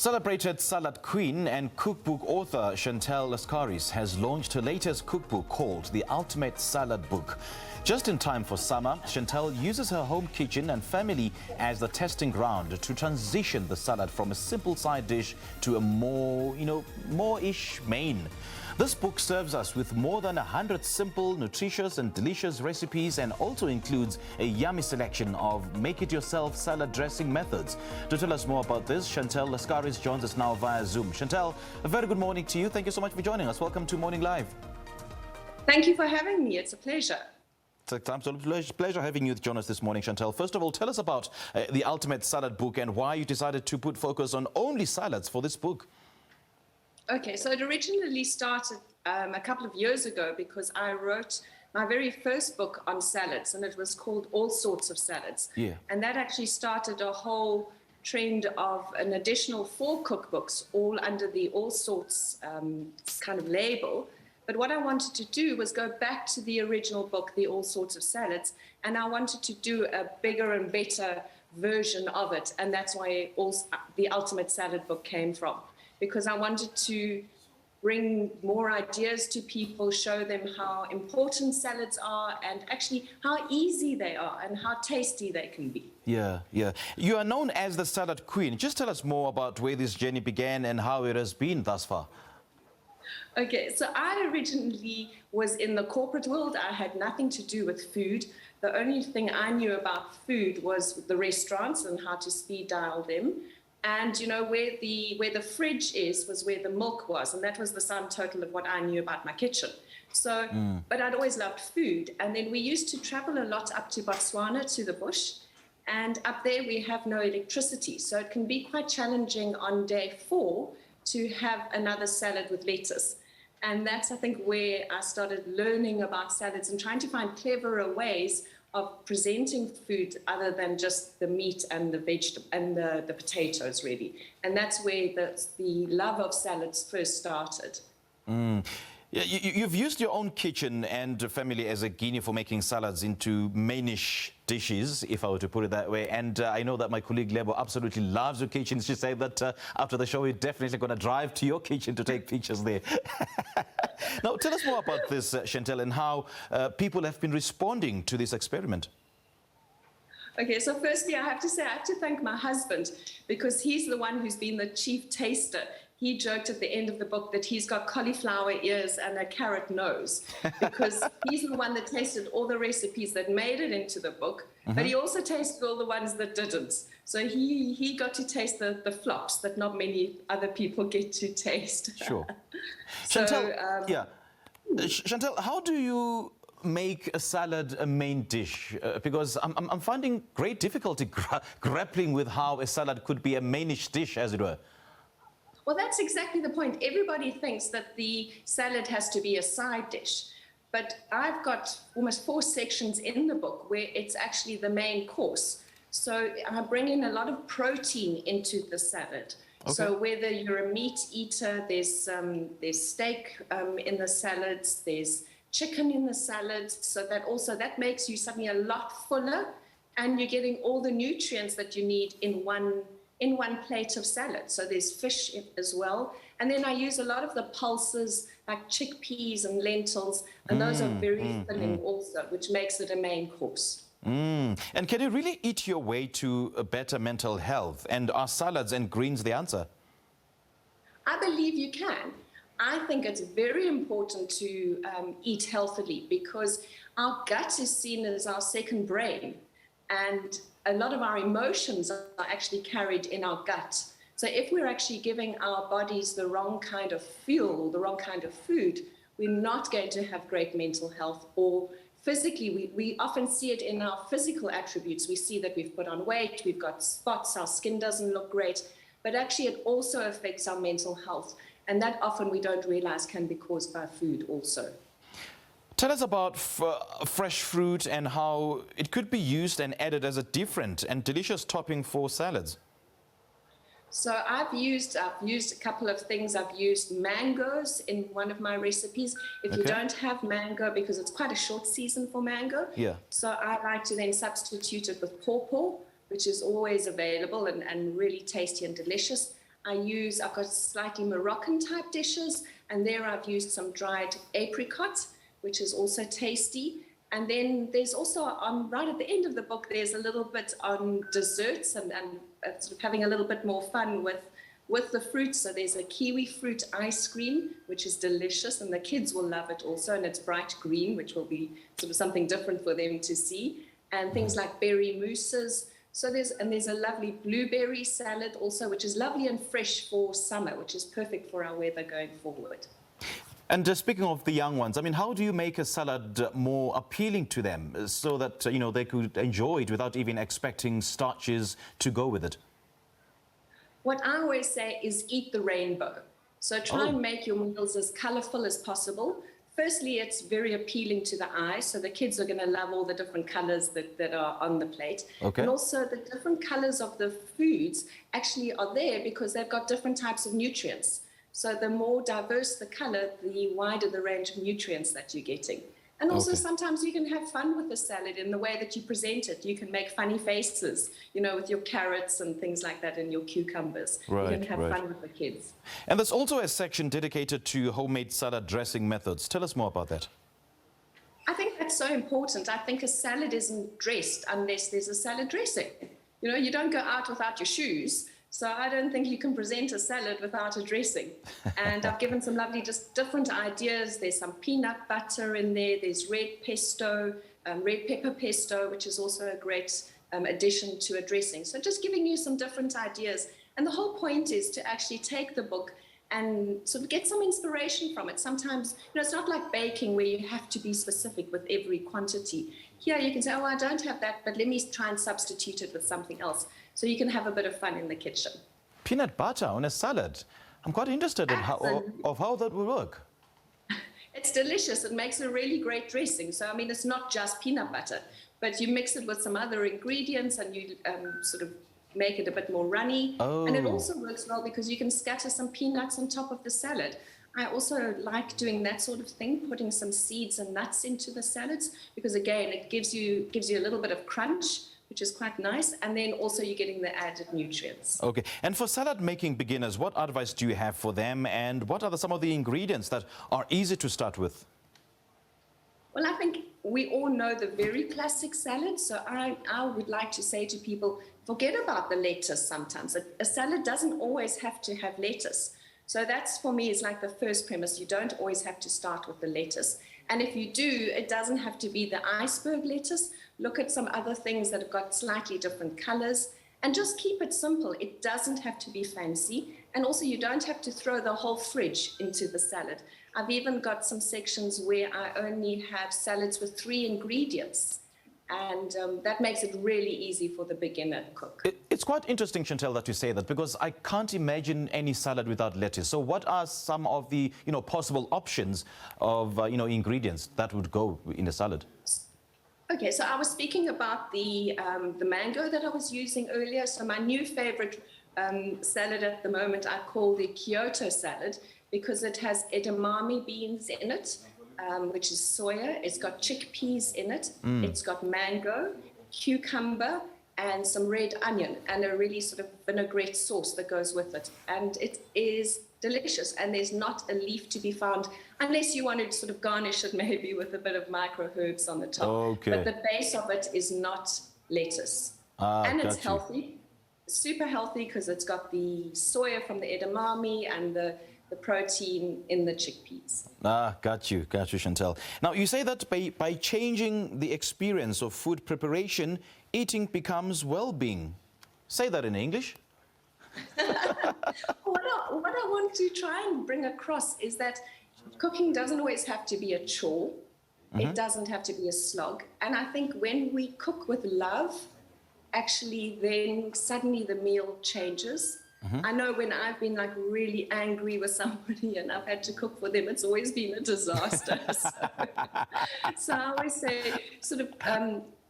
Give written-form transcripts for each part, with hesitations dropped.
Celebrated salad queen and cookbook author Chantal Lascaris has launched her latest cookbook called The Ultimate Salad Book. Just in time for summer, Chantal uses her home kitchen and family as the testing ground to transition the salad from a simple side dish to a more-ish main. This book serves us with more than 100 simple, nutritious and delicious recipes and also includes a yummy selection of make-it-yourself salad dressing methods. To tell us more about this, Chantal Lascaris joins us now via Zoom. Chantal, a very good morning to you. Thank you so much for joining us. Welcome to Morning Live. Thank you for having me. It's a pleasure. It's an absolute pleasure having you join us this morning, Chantal. First of all, tell us about the Ultimate Salad Book and why you decided to put focus on only salads for this book. Okay, so it originally started a couple of years ago because I wrote my very first book on salads, and it was called All Sorts of Salads. Yeah. And that actually started a whole trend of an additional 4 cookbooks, all under the All Sorts kind of label. But what I wanted to do was go back to the original book, The All Sorts of Salads, and I wanted to do a bigger and better version of it. And that's why the Ultimate Salad Book came from, because I wanted to bring more ideas to people, show them how important salads are and actually how easy they are and how tasty they can be. Yeah. You are known as the Salad Queen. Just tell us more about where this journey began and how it has been thus far. Okay, so I originally was in the corporate world. I had nothing to do with food. The only thing I knew about food was the restaurants and how to speed dial them. And you know, where the fridge was where the milk was, and that was the sum total of what I knew about my kitchen. So, but I'd always loved food. And then we used to travel a lot up to Botswana, to the bush. And up there we have no electricity. So it can be quite challenging on day 4 to have another salad with lettuce. And that's, I think, where I started learning about salads and trying to find cleverer ways of presenting food other than just the meat and the vegetable and the potatoes, really. And that's where the love of salads first started. Yeah, you've used your own kitchen and family as a guinea for making salads into mainish dishes, if I were to put it that way. And I know that my colleague Lebo absolutely loves your kitchen. She said that after the show, we're definitely going to drive to your kitchen to take pictures there. Now, tell us more about this, Chantal, and how people have been responding to this experiment. Okay, so firstly, I have to thank my husband, because he's the one who's been the chief taster. He joked at the end of the book that he's got cauliflower ears and a carrot nose, because he's the one that tasted all the recipes that made it into the book, but he also tasted all the ones that didn't. So he got to taste the flops that not many other people get to taste. Sure. So, Chantal, Chantal, how do you make a salad a main dish? Because I'm finding great difficulty grappling with how a salad could be a mainish dish, as it were. Well, that's exactly the point. Everybody thinks that the salad has to be a side dish, but I've got almost 4 sections in the book where it's actually the main course. So I bring in a lot of protein into the salad. Okay. So whether you're a meat eater, there's steak in the salads, there's chicken in the salads, so that makes you suddenly a lot fuller, and you're getting all the nutrients that you need in one plate of salad. So there's fish as well. And then I use a lot of the pulses like chickpeas and lentils, and those are very filling also, which makes it a main course. And can you really eat your way to a better mental health? And are salads and greens the answer? I believe you can. I think it's very important to eat healthily, because our gut is seen as our second brain. And a lot of our emotions are actually carried in our gut. So if we're actually giving our bodies the wrong kind of fuel, the wrong kind of food, we're not going to have great mental health. Or physically, we often see it in our physical attributes. We see that we've put on weight, we've got spots, our skin doesn't look great, but actually it also affects our mental health. And that often we don't realize can be caused by food also. Tell us about fresh fruit and how it could be used and added as a different and delicious topping for salads. So I've used a couple of things. I've used mangoes in one of my recipes. If you don't have mango, because it's quite a short season for mango, so I like to then substitute it with pawpaw, which is always available and really tasty and delicious. I've got slightly Moroccan type dishes, and there I've used some dried apricot, which is also tasty. And then there's also right at the end of the book, there's a little bit on desserts and sort of having a little bit more fun with the fruit. So there's a kiwi fruit ice cream, which is delicious, and the kids will love it also. And it's bright green, which will be sort of something different for them to see. And things like berry mousses. So there's a lovely blueberry salad also, which is lovely and fresh for summer, which is perfect for our weather going forward. And speaking of the young ones, I mean, how do you make a salad more appealing to them so that, they could enjoy it without even expecting starches to go with it? What I always say is eat the rainbow. So try and make your meals as colorful as possible. Firstly, it's very appealing to the eye, so the kids are going to love all the different colors that are on the plate. Okay. And also the different colors of the foods actually are there because they've got different types of nutrients. So the more diverse the color, the wider the range of nutrients that you're getting. And also sometimes you can have fun with the salad in the way that you present it. You can make funny faces, with your carrots and things like that and your cucumbers. Right, you can have fun with the kids. And there's also a section dedicated to homemade salad dressing methods. Tell us more about that. I think that's so important. I think a salad isn't dressed unless there's a salad dressing. You don't go out without your shoes. So I don't think you can present a salad without a dressing. And I've given some lovely, just different ideas. There's some peanut butter in there. There's red pesto, red pepper pesto, which is also a great addition to a dressing. So just giving you some different ideas. And the whole point is to actually take the book and sort of get some inspiration from it. Sometimes, it's not like baking where you have to be specific with every quantity. Here you can say, I don't have that, but let me try and substitute it with something else. So you can have a bit of fun in the kitchen. Peanut butter on a salad. I'm quite interested in how that will work. It's delicious. It makes a really great dressing. So, it's not just peanut butter, but you mix it with some other ingredients and you sort of make it a bit more runny. And it also works well because you can scatter some peanuts on top of the salad. I also like doing that sort of thing, putting some seeds and nuts into the salads, because again, it gives you a little bit of crunch, which is quite nice, and then also you're getting the added nutrients. Okay, and for salad making beginners, what advice do you have for them, and what are some of the ingredients that are easy to start with? Well, I think we all know the very classic salad, so I would like to say to people, forget about the lettuce sometimes. A salad doesn't always have to have lettuce. So that's, for me, is like the first premise. You don't always have to start with the lettuce. And if you do, it doesn't have to be the iceberg lettuce. Look at some other things that have got slightly different colors. And just keep it simple. It doesn't have to be fancy. And also, you don't have to throw the whole fridge into the salad. I've even got some sections where I only have salads with 3 ingredients. And that makes it really easy for the beginner cook. It's quite interesting, Chantal, that you say that, because I can't imagine any salad without lettuce. So what are some of the possible options of ingredients that would go in a salad? Okay, so I was speaking about the mango that I was using earlier. So my new favorite salad at the moment I call the Kyoto salad, because it has edamame beans in it. Which is soya. It's got chickpeas in it. It's got mango, cucumber, and some red onion, and a really sort of vinaigrette sauce that goes with it. And it is delicious, and there's not a leaf to be found, unless you want to sort of garnish it maybe with a bit of micro herbs on the top. Okay. But the base of it is not lettuce. And it's healthy, super healthy, because it's got the soya from the edamame and the protein in the chickpeas. Got you, Chantal. Now, you say that by changing the experience of food preparation, eating becomes well-being. Say that in English. What I want to try and bring across is that cooking doesn't always have to be a chore. It doesn't have to be a slog. And I think when we cook with love, actually then suddenly the meal changes. I know when I've been like really angry with somebody and I've had to cook for them, it's always been a disaster. So I always say, sort of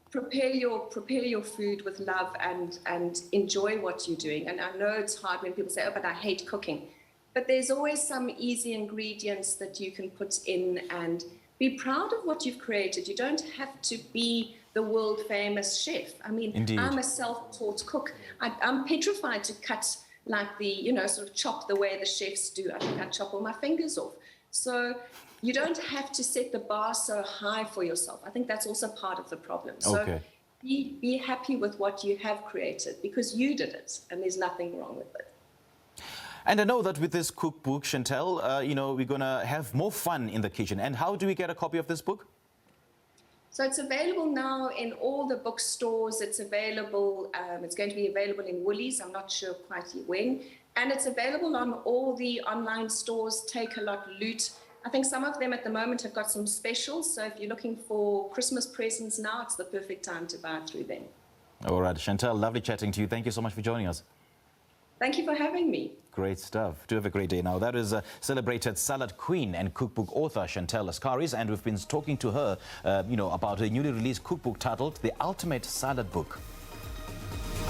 prepare your food with love and enjoy what you're doing. And I know it's hard when people say, oh, but I hate cooking. But there's always some easy ingredients that you can put in and be proud of what you've created. You don't have to be the world famous chef. I mean, Indeed. I'm a self-taught cook. I'm petrified to cut like the, you know, sort of chop the way the chefs do. I think I chop all my fingers off. So you don't have to set the bar so high for yourself. I think that's also part of the problem. So Okay. be happy with what you have created because you did it and there's nothing wrong with it. And I know that with this cookbook, Chantal, you know, we're going to have more fun in the kitchen. And how do we get a copy of this book? So it's available now in all the bookstores. It's available, it's going to be available in Woolies. I'm not sure quite when. And it's available on all the online stores, Take a Lot, Loot. I think some of them at the moment have got some specials. So if you're looking for Christmas presents now, it's the perfect time to buy through them. All right, Chantal, lovely chatting to you. Thank you so much for joining us. Thank you for having me. Great stuff. Do have a great day. Now, that is celebrated salad queen and cookbook author Chantal Lascaris, and we've been talking to her, you know, about a newly released cookbook titled The Ultimate Salad Book.